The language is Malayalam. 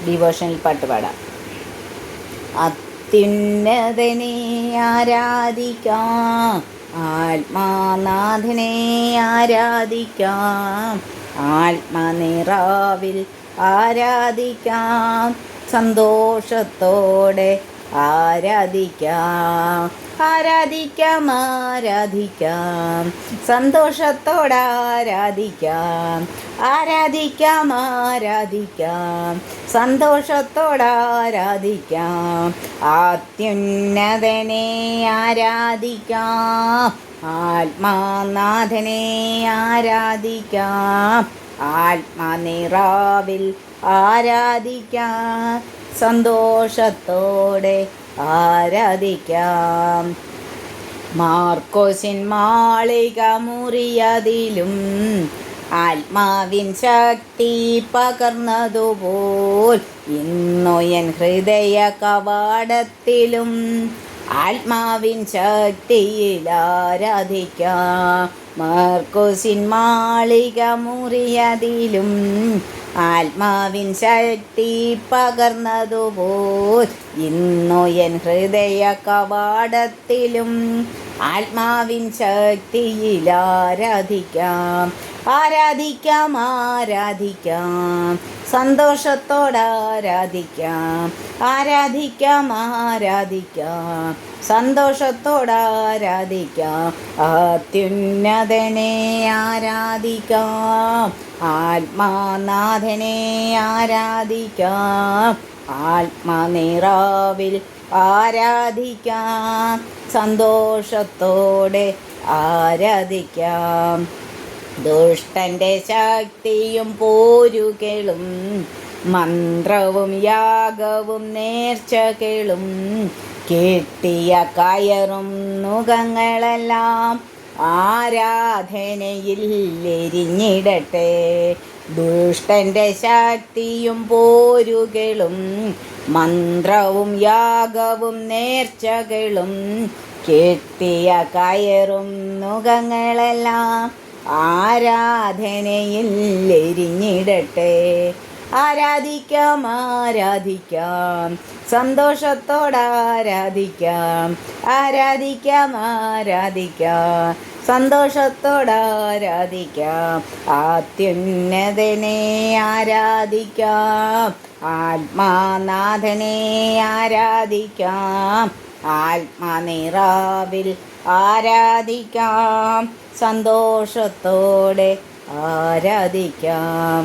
ഡിവോഷണൽ പാട്ട് പാടാം. അത്യുന്നതനെ ആരാധിക്കാം, ആത്മാനാഥനെ ആരാധിക്കാം, ആത്മനിറാവിൽ ആരാധിക്കാം, സന്തോഷത്തോടെ ആരാധിക്കാം, ആരാധിക്കാം, ആരാധിക്കാം, സന്തോഷത്തോടെ ആരാധിക്കാം, ആരാധിക്കാം, ആരാധിക്കാം, സന്തോഷത്തോടെ ആരാധിക്കാം, അത്യുന്നതനെ ആരാധിക്കാം, ആത്മാനാഥനെ ആരാധിക്കാം, ആത്മനിറാവിൽ ആരാധിക്കാം, സന്തോഷത്തോടെ ആരാധിക്കാം. മാർക്കോസിൻ മാളിക മുറിയതിലും ആത്മാവിൻ ശക്തി പകർന്നതുപോൽ ഇന്നു എൻ ഹൃദയ കവാടത്തിലും ആത്മാവിൻ ശക്തിയിൽ ആരാധിക്കാം. മാർക്കോസിൻ മാളിക മുറിയതിലും ആത്മാവിൻ ശക്തി പകർന്നതുപോൽ ഇന്നു എൻ ഹൃദയ കവാടത്തിലും ആത്മാവിൻ ശക്തിയിൽ ആരാധിക്കാം, ആരാധിക്കാം, ആരാധിക്കാം, സന്തോഷത്തോടെ ആരാധിക്കാം, ആരാധിക്കാം, ആരാധിക്കാം, സന്തോഷത്തോടെ ആരാധിക്കാം, അത്യുന്നതനെ ആരാധിക്കാം, ആത്മാനാഥനെ ആരാധിക്കാം, ആത്മനിറാവിൽ ആരാധിക്കാം, സന്തോഷത്തോടെ ആരാധിക്കാം. ദുഷ്ടൻ്റെ ശക്തിയും പോരുകളും മന്ത്രവും യാഗവും നേർച്ചകളും കെട്ടിയ കയറും നുകങ്ങളെല്ലാം ആരാധനയിൽ എരിഞ്ഞിടട്ടെ. ദുഷ്ടൻ്റെ ശക്തിയും പോരുകളും മന്ത്രവും യാഗവും നേർച്ചകളും കെട്ടിയ കയറും നുകങ്ങളെല്ലാം ആരാധനയിൽ എരിഞ്ഞിടട്ടെ. ആരാധിക്കാം, ആരാധിക്കാം, സന്തോഷത്തോടെ ആരാധിക്കാം, ആരാധിക്കാം, ആരാധിക്കാം, സന്തോഷത്തോടെ ആരാധിക്കാം, അത്യുന്നതനെ ആരാധിക്കാം, ആത്മാനാഥനെ ആരാധിക്കാം, ആത്മനിറാവിൽ ആരാധിക്കാം, സന്തോഷത്തോടെ ആരാധിക്കാം.